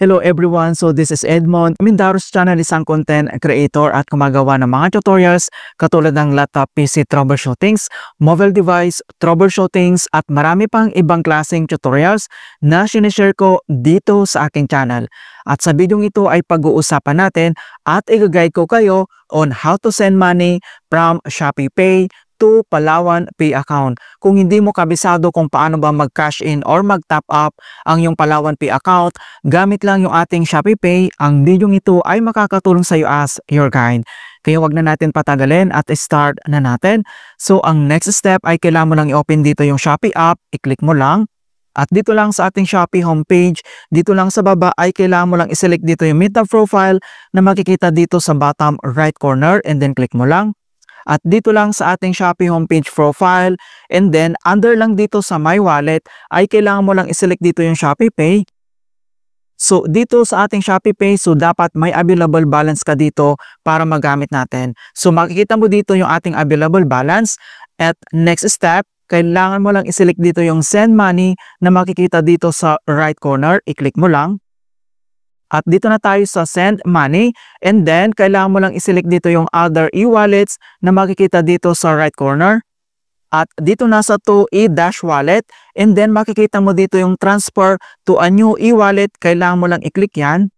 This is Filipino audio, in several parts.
Hello everyone, so this is Edmond. Mindaros Channel, isang content creator at gumagawa ng mga tutorials katulad ng laptop PC troubleshootings, mobile device troubleshootings at marami pang ibang klaseng tutorials na sinishare ko dito sa aking channel. At sa video ito ay pag-uusapan natin at i-guide ko kayo on how to send money from Shopee Pay to Palawan Pay account. Kung hindi mo kabisado kung paano ba mag-cash in or mag-top up ang yung Palawan Pay account, gamit lang yung ating Shopee Pay, ang video ito ay makakatulong sa iyo as your guide. Kaya wag na natin patagalin at start na natin. So ang next step ay kailangan mo lang i-open dito yung Shopee app, i-click mo lang. At dito lang sa ating Shopee homepage, dito lang sa baba ay kailangan mo lang i-select dito yung Meet the Profile na makikita dito sa bottom right corner and then click mo lang. At dito lang sa ating Shopee homepage profile and then under lang dito sa My Wallet ay kailangan mo lang i-select dito yung Shopee Pay. So dito sa ating Shopee Pay, so dapat may available balance ka dito para magamit natin. So makikita mo dito yung ating available balance at next step, kailangan mo lang i-select dito yung Send Money na makikita dito sa right corner, i-click mo lang. At dito na tayo sa Send Money and then kailangan mo lang i-select dito yung Other e-wallets na makikita dito sa right corner. At dito na sa To e-Dash Wallet and then makikita mo dito yung Transfer to a New e-wallet, kailangan mo lang i-click yan.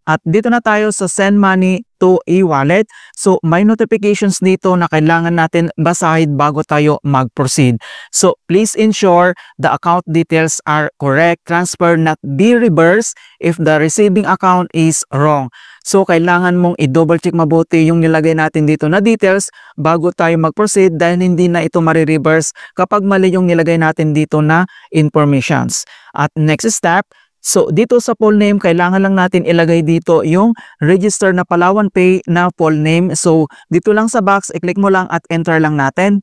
At dito na tayo sa Send Money to e-wallet. So may notifications dito na kailangan natin basahin bago tayo mag-proceed. So please ensure the account details are correct. Transfer not be reversed if the receiving account is wrong. So kailangan mong i-double check mabuti yung nilagay natin dito na details bago tayo mag-proceed dahil hindi na ito marireverse kapag mali yung nilagay natin dito na informations. At next step, so dito sa full name, kailangan lang natin ilagay dito yung register na Palawan Pay na full name. So dito lang sa box, i-click mo lang at enter lang natin.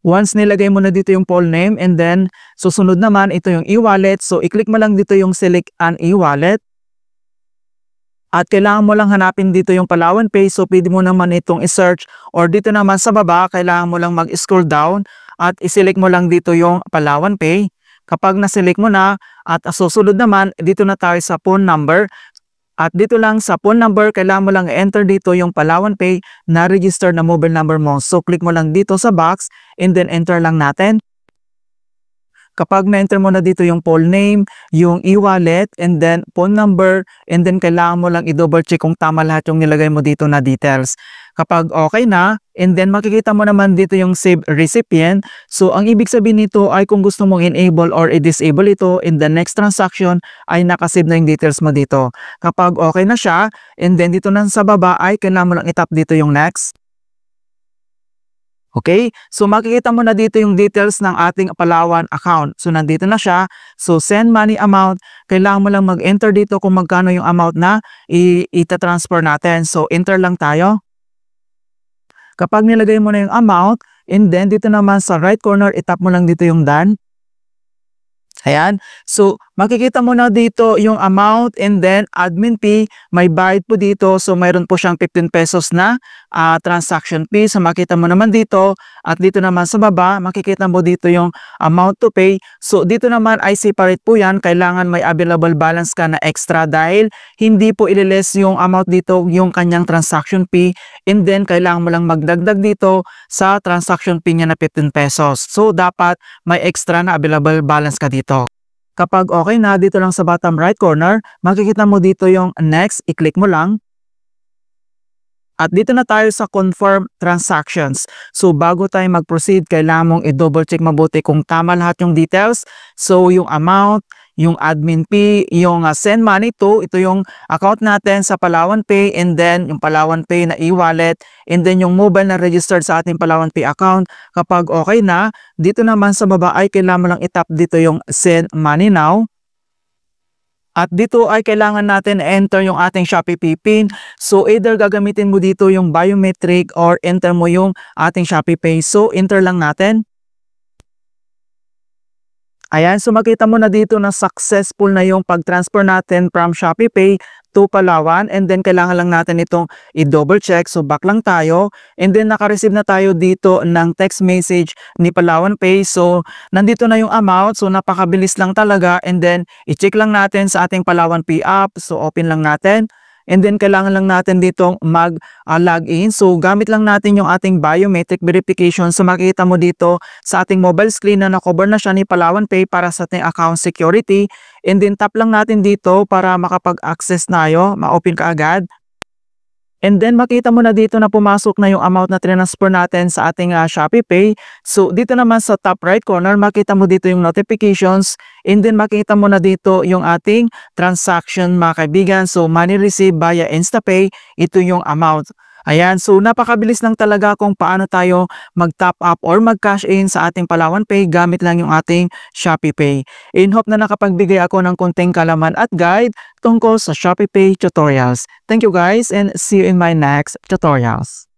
Once nilagay mo na dito yung full name and then susunod naman ito yung e-wallet. So i-click mo lang dito yung select an e-wallet. At kailangan mo lang hanapin dito yung Palawan Pay. So pwede mo naman itong i-search or dito naman sa baba, kailangan mo lang mag-scroll down at i-select mo lang dito yung Palawan Pay. Kapag na-select mo na at susunod naman, dito na tayo sa phone number. At dito lang sa phone number, kailangan mo lang enter dito yung Palawan Pay na register na mobile number mo. So click mo lang dito sa box and then enter lang natin. Kapag na-enter mo na dito yung full name, yung e-wallet, and then phone number, and then kailangan mo lang i-double check kung tama lahat yung nilagay mo dito na details. Kapag okay na, and then makikita mo naman dito yung save recipient. So ang ibig sabihin nito ay kung gusto mong enable or i-disable ito, in the next transaction ay nakasave na yung details mo dito. Kapag okay na siya, and then dito na sa baba ay kailangan mo lang i-tap dito yung next. Okay, so makikita mo na dito yung details ng ating Palawan account. So nandito na siya. So send money amount, kailangan mo lang mag-enter dito kung magkano yung amount na ita-transfer natin. So enter lang tayo. Kapag nilagay mo na yung amount, and then dito naman sa right corner, itap mo lang dito yung done. Ayan. So, makikita mo na dito yung amount and then admin fee, may bayad po dito. So, mayroon po siyang 15 pesos na transaction fee. So, makita mo naman dito at dito naman sa baba, makikita mo dito yung amount to pay. So, dito naman ay separate po yan. Kailangan may available balance ka na extra dahil hindi po ililes yung amount dito, yung kanyang transaction fee. And then, kailangan mo lang magdagdag dito sa transaction fee niya na 15 pesos. So, dapat may extra na available balance ka dito. Kapag okay na, dito lang sa bottom right corner, makikita mo dito yung next, i-click mo lang. At dito na tayo sa confirm transactions. So bago tayo mag-proceed, kailangan mong i-double check mabuti kung tama lahat yung details. So yung amount, yung admin fee, yung send money to, ito yung account natin sa Palawan Pay and then yung Palawan Pay na e-wallet and then yung mobile na registered sa ating Palawan Pay account. Kapag okay na, dito naman sa baba ay kailangan mo lang i-tap dito yung send money now. At dito ay kailangan natin enter yung ating Shopee Pay PIN. So either gagamitin mo dito yung biometric or enter mo yung ating Shopee Pay. So enter lang natin. Ayan, so makita mo na dito na successful na yung pag-transfer natin from ShopeePay to Palawan, and then kailangan lang natin itong i-double check. So back lang tayo, and then naka-receive na tayo dito ng text message ni Palawan Pay. So nandito na yung amount, so napakabilis lang talaga, and then i-check lang natin sa ating Palawan Pay app. So open lang natin. And then kailangan lang natin ditong mag-login. So gamit lang natin yung ating biometric verification. So makita mo dito sa ating mobile screen na na-cover na siya ni Palawan Pay para sa ating account security. And then tap lang natin dito para makapag-access tayo, ma-open ka agad. And then makita mo na dito na pumasok na yung amount na transfer natin sa ating ShopeePay. So dito naman sa top right corner, makita mo dito yung notifications, and then makita mo na dito yung ating transaction mga kaibigan. So money received via InstaPay, ito yung amount. Ayan, so napakabilis lang talaga kung paano tayo mag-top up or mag-cash in sa ating Palawan Pay gamit lang yung ating ShopeePay. In hope na nakapagbigay ako ng konting kalaman at guide tungkol sa ShopeePay tutorials. Thank you guys, and see you in my next tutorials.